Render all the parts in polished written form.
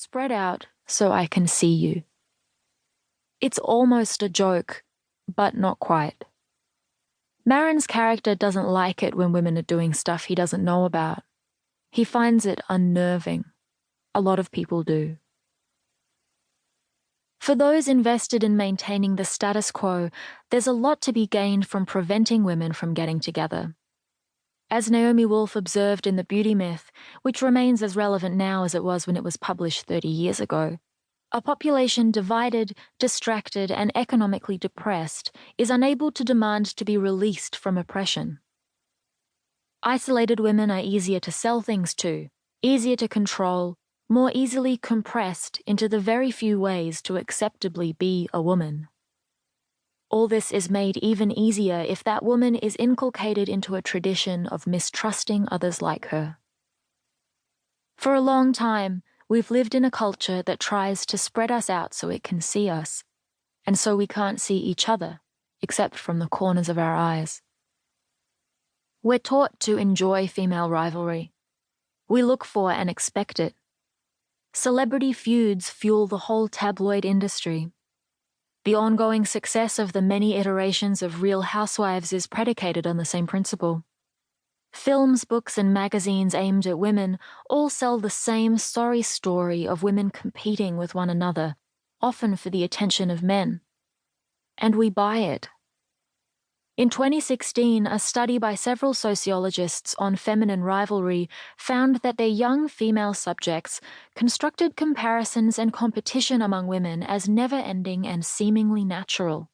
Spread out so I can see you. It's almost a joke, but not quite. Marin's character doesn't like it when women are doing stuff he doesn't know about. He finds it unnerving. A lot of people do. For those invested in maintaining the status quo, there's a lot to be gained from preventing women from getting together. As Naomi Wolf observed in The Beauty Myth, which remains as relevant now as it was when it was published 30 years ago, a population divided, distracted, and economically depressed is unable to demand to be released from oppression. Isolated women are easier to sell things to, easier to control, more easily compressed into the very few ways to acceptably be a woman. All this is made even easier if that woman is inculcated into a tradition of mistrusting others like her. For a long time, we've lived in a culture that tries to spread us out so it can see us, and so we can't see each other, except from the corners of our eyes. We're taught to enjoy female rivalry. We look for and expect it. Celebrity feuds fuel the whole tabloid industry. The ongoing success of the many iterations of Real Housewives is predicated on the same principle. Films, books, and magazines aimed at women all sell the same sorry story of women competing with one another, often for the attention of men. And we buy it. In 2016, a study by several sociologists on feminine rivalry found that their young female subjects constructed comparisons and competition among women as never-ending and seemingly natural.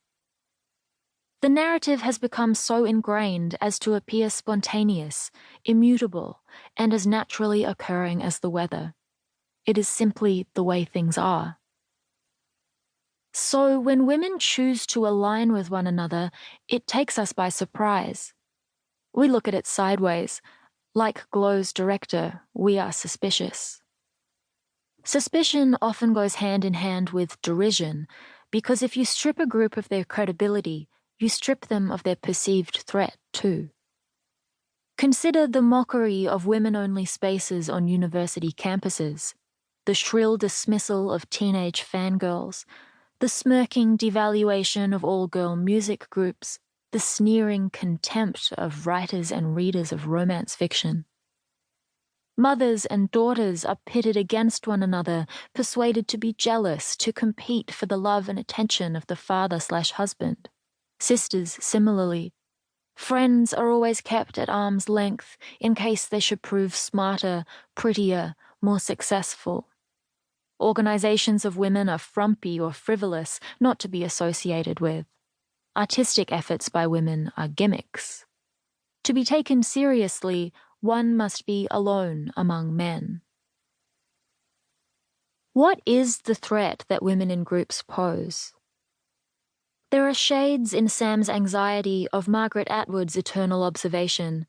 The narrative has become so ingrained as to appear spontaneous, immutable, and as naturally occurring as the weather. It is simply the way things are. So when women choose to align with one another, it takes us by surprise. We look at it sideways. Like Glow's director, we are suspicious. Suspicion often goes hand in hand with derision, because if you strip a group of their credibility, you strip them of their perceived threat too. Consider the mockery of women-only spaces on university campuses, the shrill dismissal of teenage fangirls, the smirking devaluation of all-girl music groups, the sneering contempt of writers and readers of romance fiction. Mothers and daughters are pitted against one another, persuaded to be jealous, to compete for the love and attention of the father/husband. Sisters, similarly. Friends are always kept at arm's length in case they should prove smarter, prettier, more successful. Organizations of women are frumpy or frivolous, not to be associated with. Artistic efforts by women are gimmicks. To be taken seriously, one must be alone among men. What is the threat that women in groups pose? There are shades in Sam's anxiety of Margaret Atwood's eternal observation.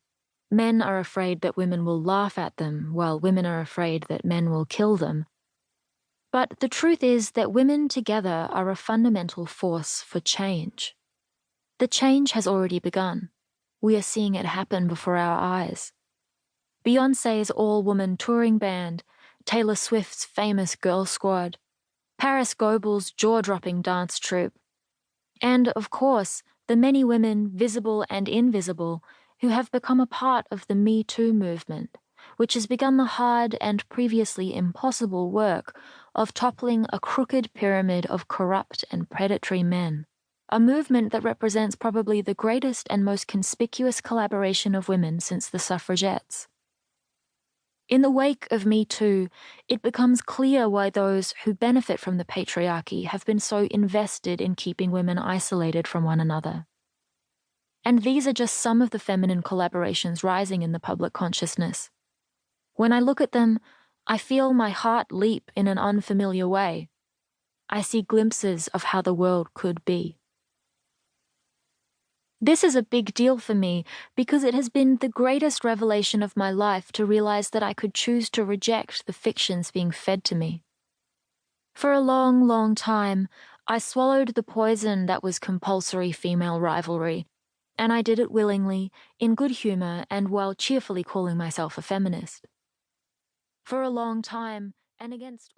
Men are afraid that women will laugh at them, while women are afraid that men will kill them. But the truth is that women together are a fundamental force for change. The change has already begun. We are seeing it happen before our eyes. Beyoncé's all-woman touring band, Taylor Swift's famous girl squad, Paris Goebel's jaw-dropping dance troupe, and, of course, the many women, visible and invisible, who have become a part of the Me Too movement, which has begun the hard and previously impossible work of toppling a crooked pyramid of corrupt and predatory men, a movement that represents probably the greatest and most conspicuous collaboration of women since the suffragettes. In the wake of Me Too, it becomes clear why those who benefit from the patriarchy have been so invested in keeping women isolated from one another. And these are just some of the feminine collaborations rising in the public consciousness. When I look at them, I feel my heart leap in an unfamiliar way. I see glimpses of how the world could be. This is a big deal for me because it has been the greatest revelation of my life to realize that I could choose to reject the fictions being fed to me. For a long, long time, I swallowed the poison that was compulsory female rivalry, and I did it willingly, in good humor, and while cheerfully calling myself a feminist. For a long time, and against